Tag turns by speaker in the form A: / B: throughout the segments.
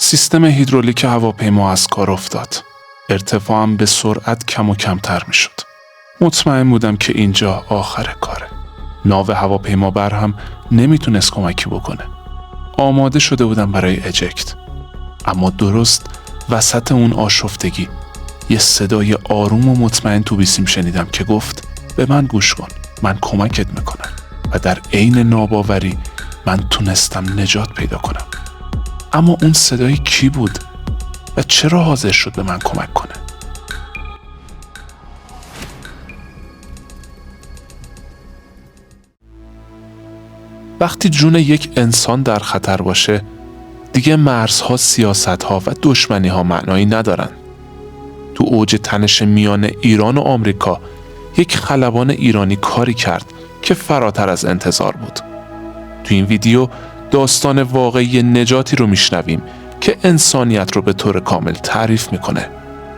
A: سیستم هیدرولیک هواپیما از کار افتاد. ارتفاعم به سرعت کم و کمتر می شد. مطمئن بودم که اینجا آخر کاره. ناو هواپیمابر هم نمیتونست کمکی بکنه. آماده شده بودم برای اجکت. اما درست وسط اون آشفتگی یه صدای آروم و مطمئن تو بیسیم شنیدم که گفت به من گوش کن، من کمکت میکنم. و در عین ناباوری من تونستم نجات پیدا کنم. اما اون صدای کی بود و چرا حاضر شد به من کمک کنه؟ وقتی جون یک انسان در خطر باشه، دیگه مرزها، سیاستها و دشمنیها معنایی ندارن. تو اوج تنش میان ایران و آمریکا، یک خلبان ایرانی کاری کرد که فراتر از انتظار بود. تو این ویدیو داستان واقعی نجاتی رو میشنویم که انسانیت رو به طور کامل تعریف میکنه.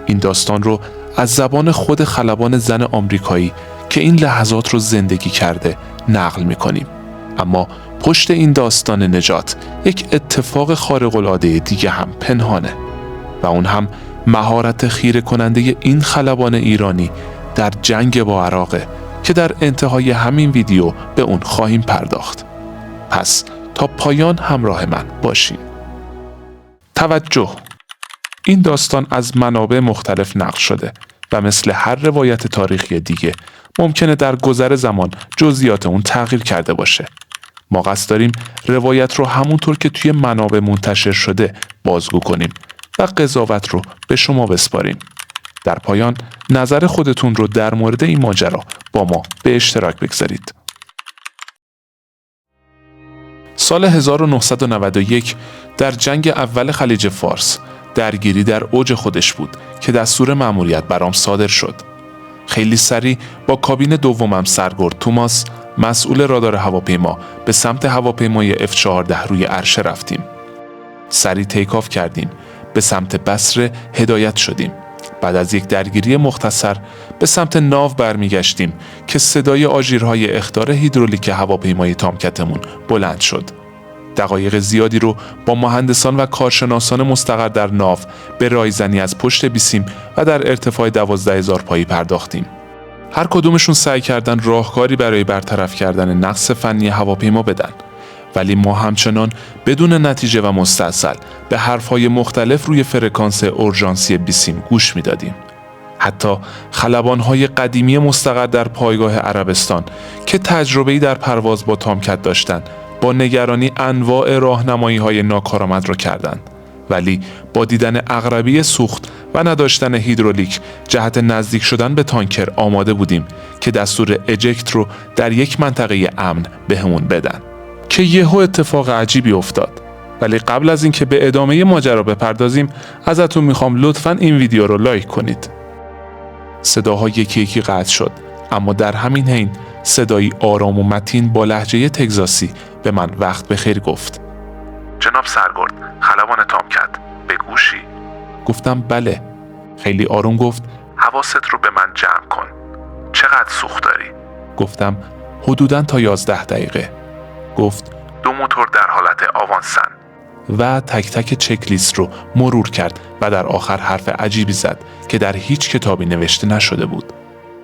A: این داستان رو از زبان خود خلبان زن آمریکایی که این لحظات رو زندگی کرده نقل میکنیم. اما پشت این داستان نجات یک اتفاق خارق‌العاده دیگه هم پنهانه و اون هم مهارت خیره کننده این خلبان ایرانی در جنگ با عراقه که در انتهای همین ویدیو به اون خواهیم پرداخت. پس تا پایان همراه من باشین. توجه! این داستان از منابع مختلف نقل شده و مثل هر روایت تاریخی دیگه ممکنه در گذر زمان جزئیات اون تغییر کرده باشه. ما قصد داریم روایت رو همونطور که توی منابع منتشر شده بازگو کنیم و قضاوت رو به شما بسپاریم. در پایان نظر خودتون رو در مورد این ماجرا با ما به اشتراک بگذارید. سال 1991 در جنگ اول خلیج فارس درگیری در اوج خودش بود که دستور مأموریت برام صادر شد. خیلی سریع با کابین دومم سرگرد توماس، مسئول رادار هواپیما، به سمت هواپیمای F-14 روی عرشه رفتیم. سریع تیک آف کردیم. به سمت بصره هدایت شدیم. بعد از یک درگیری مختصر به سمت ناو برمیگشتیم که صدای آژیرهای اخطار هیدرولیک هواپیمای تامکتمون بلند شد. دقایق زیادی رو با مهندسان و کارشناسان مستقر در ناو به رایزنی از پشت بیسیم و در ارتفاع 12,000 پایی پرداختیم. هر کدومشون سعی کردن راهکاری برای برطرف کردن نقص فنی هواپیما بدن، ولی ما همچنان بدون نتیجه و مستعصل به حرفهای مختلف روی فرکانس اورژانسی بیسیم گوش میدادیم. حتی خلبانهای قدیمی مستقر در پایگاه عربستان که تجربه‌ای در پرواز با تامکت داشتند، با نگرانی انواع راهنمایی‌های ناکارآمد را کردند. ولی با دیدن عقربی سوخت و نداشتن هیدرولیک جهت نزدیک شدن به تانکر آماده بودیم که دستور اجکت رو در یک منطقه امن بهمون بدن. که یهو اتفاق عجیبی افتاد. ولی قبل از اینکه به ادامه ماجرا بپردازیم، ازتون میخوام لطفاً این ویدیو رو لایک کنید. صداها یکی یکی قطع شد، اما در همین حین صدایی آرام و متین با لهجه تگزاسی به من وقت بخیر گفت.
B: جناب سرگرد، خلبان تامکت، به گوشی؟
A: گفتم بله. خیلی آروم گفت
B: حواست رو به من جمع کن. چقدر سوخت داری؟
A: گفتم حدوداً تا 11 دقیقه. گفت
B: 2 موتور در حالت آوانسن.
A: و تک تک چک لیست رو مرور کرد و در آخر حرف عجیبی زد که در هیچ کتابی نوشته نشده بود.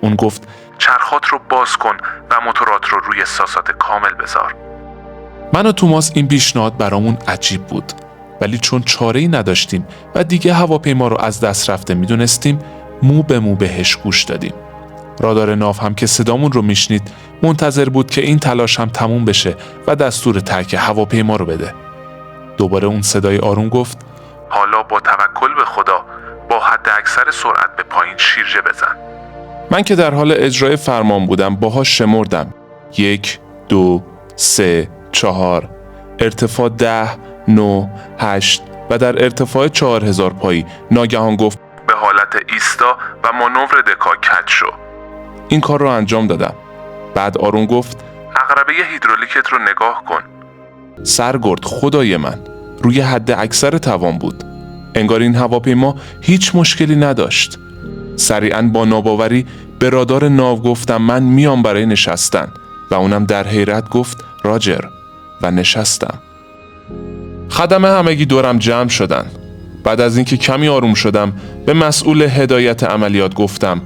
A: اون گفت
B: چرخات رو باز کن و موتورات رو روی ساسات کامل بذار.
A: من و توماس این پیشنهاد برامون عجیب بود، ولی چون چاره‌ای نداشتیم و دیگه هواپیما رو از دست رفته میدونستیم، مو به مو بهش گوش دادیم. رادار ناو هم که صدامون رو میشنید منتظر بود که این تلاش هم تموم بشه و دستور ترک هواپیما رو بده. دوباره اون صدای آروم گفت
B: حالا با توکل به خدا با حد اکثر سرعت به پایین شیرجه بزن.
A: من که در حال اجرای فرمان بودم باهاش شمردم. 1 2 3 4 ارتفاع 10 9 8 و در ارتفاع 4000 پایی ناگهان گفت
B: به حالت ایستا و مانور دکا کج شو.
A: این کار رو انجام دادم. بعد آروم گفت
B: عقربه هیدرولیکت رو نگاه کن.
A: سرگرد، خدای من، روی حد اکثر توان بود. انگار این هواپیما هیچ مشکلی نداشت. سریعاً با ناباوری به رادار ناو گفتم من میام برای نشستن و اونم در حیرت گفت راجر و نشستم. خدمه همگی دورم جمع شدن. بعد از اینکه کمی آروم شدم به مسئول هدایت عملیات گفتم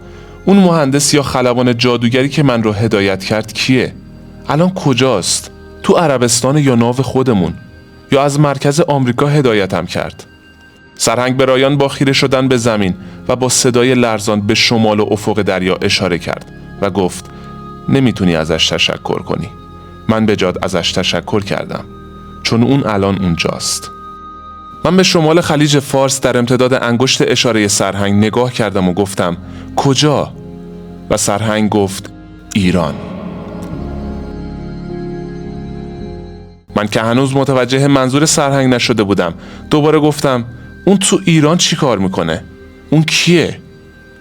A: اون مهندس یا خلبان جادوگری که من رو هدایت کرد کیه؟ الان کجاست؟ تو عربستان یا ناو خودمون؟ یا از مرکز آمریکا هدایتم کرد؟ سرهنگ برایان با خیره شدن به زمین و با صدای لرزان به شمال و افق دریا اشاره کرد و گفت نمیتونی ازش تشکر کنی. من به جات ازش تشکر کردم چون اون الان اونجاست. من به شمال خلیج فارس در امتداد انگشت اشاره سرهنگ نگاه کردم و گفتم کجا؟ و سرهنگ گفت ایران. من که هنوز متوجه منظور سرهنگ نشده بودم دوباره گفتم اون تو ایران چی کار میکنه؟ اون کیه؟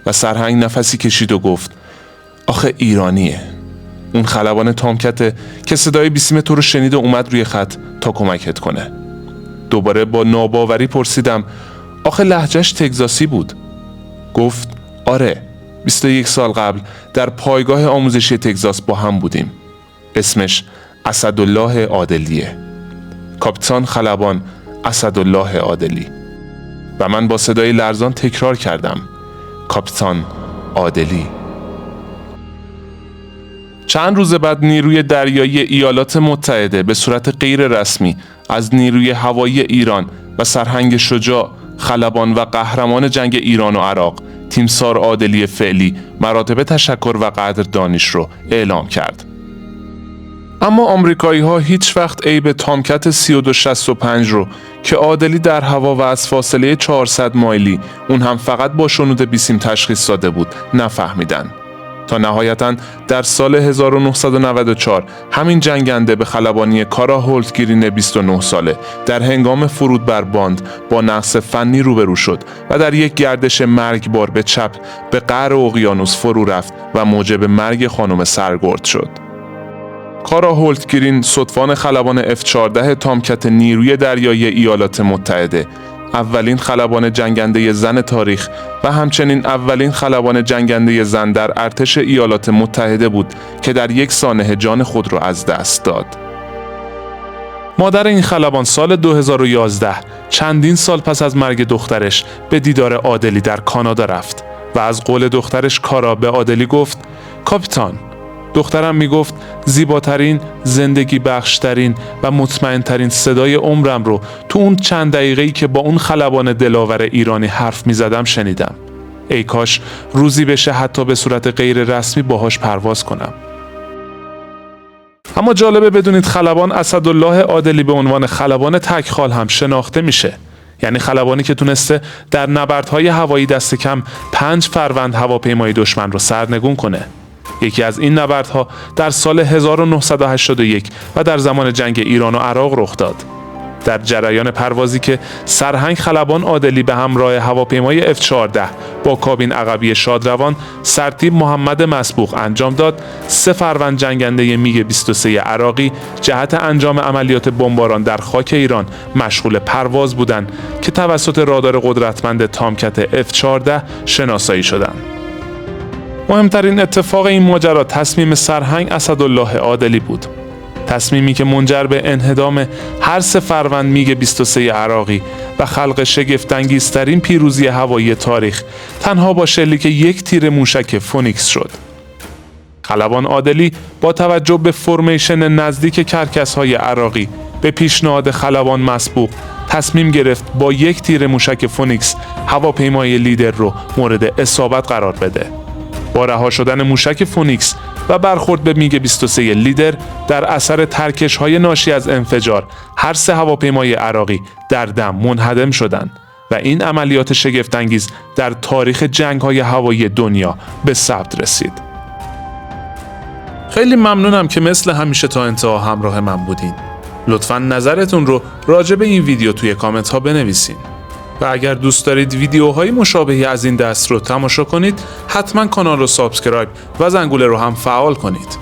A: و سرهنگ نفسی کشید و گفت آخه ایرانیه. اون خلبان تامکته که صدای بیسیم تو رو شنید و اومد روی خط تا کمکت کنه. دوباره با ناباوری پرسیدم آخه لهجهش تگزاسی بود؟ گفت آره 21 سال قبل در پایگاه آموزشی تگزاس با هم بودیم. اسمش اسدالله عادلیه. کاپیتان خلبان اسدالله عادلی. و من با صدای لرزان تکرار کردم کاپیتان عادلی. چند روز بعد نیروی دریایی ایالات متحده به صورت غیر رسمی از نیروی هوایی ایران و سرهنگ شجاع خلبان و قهرمان جنگ ایران و عراق تیمسار عادلی فعلی مراتب تشکر و قدردانیش رو اعلام کرد. اما آمریکایی ها هیچ وقت عیب تامکت 3265 رو که عادلی در هوا و از فاصله 400 مایلی اون هم فقط با شنود بیسیم تشخیص داده بود نفهمیدن. تا نهایتاً در سال 1994 همین جنگنده به خلبانی کارا هولتگرین 29 ساله در هنگام فرود بر باند با نقص فنی روبرو شد و در یک گردش مرگبار به چپ به قعر اقیانوس فرو رفت و موجب مرگ خانم سرگرد شد. کارا هولتگرین صدفان خلبان F-14 تامکت نیروی دریایی ایالات متحده، اولین خلبان جنگنده زن تاریخ و همچنین اولین خلبان جنگنده زن در ارتش ایالات متحده بود که در یک سانحه جان خود را از دست داد. مادر این خلبان سال 2011 چندین سال پس از مرگ دخترش به دیدار عادلی در کانادا رفت و از قول دخترش کارا به عادلی گفت کاپیتان، دخترم میگفت زیباترین، زندگی بخشترین و مطمئنترین صدای عمرم رو تو اون چند دقیقه‌ای که با اون خلبان دلاور ایرانی حرف میزدم شنیدم. ای کاش روزی بشه حتی به صورت غیر رسمی باهاش پرواز کنم. اما جالبه بدونید خلبان اسدالله عادلی به عنوان خلبان تکخال هم شناخته میشه. یعنی خلبانی که تونسته در نبردهای هوایی دست کم 5 فروند هواپیمای دشمن رو سرنگون کنه. یکی از این نبردها در سال 1981 و در زمان جنگ ایران و عراق رخ داد. در جریان پروازی که سرهنگ خلبان عادلی به همراه هواپیمای F-14 با کابین عقبی شادروان سرتیپ محمد مسبوق انجام داد، 3 فروند جنگنده میگ 23 عراقی جهت انجام عملیات بمباران در خاک ایران مشغول پرواز بودند که توسط رادار قدرتمند تامکت F-14 شناسایی شدند. مهمترین اتفاق این ماجرا تصمیم سرهنگ اسدالله عادلی بود. تصمیمی که منجر به انهدام هر 3 فروند میگ 23 عراقی و خلق شگفت‌انگیزترین پیروزی هوایی تاریخ تنها با شلیک یک تیر موشک فونیکس شد. خلبان عادلی با توجه به فرمیشن نزدیک کرکس‌های عراقی به پیشنهاد خلبان مسبوق تصمیم گرفت با یک تیر موشک فونیکس هواپیمای لیدر رو مورد اصابت قرار بده. با رها شدن موشک فونیکس و برخورد به میگ 23 لیدر در اثر ترکش‌های ناشی از انفجار هر 3 هواپیمای عراقی در دم منهدم شدند و این عملیات شگفت‌انگیز در تاریخ جنگ‌های هوایی دنیا به ثبت رسید. خیلی ممنونم که مثل همیشه تا انتها همراه من بودین. لطفاً نظرتون رو راجع به این ویدیو توی کامنت ها بنویسین. و اگر دوست دارید ویدیوهای مشابهی از این دست رو تماشا کنید، حتما کانال رو سابسکرایب و زنگوله رو هم فعال کنید.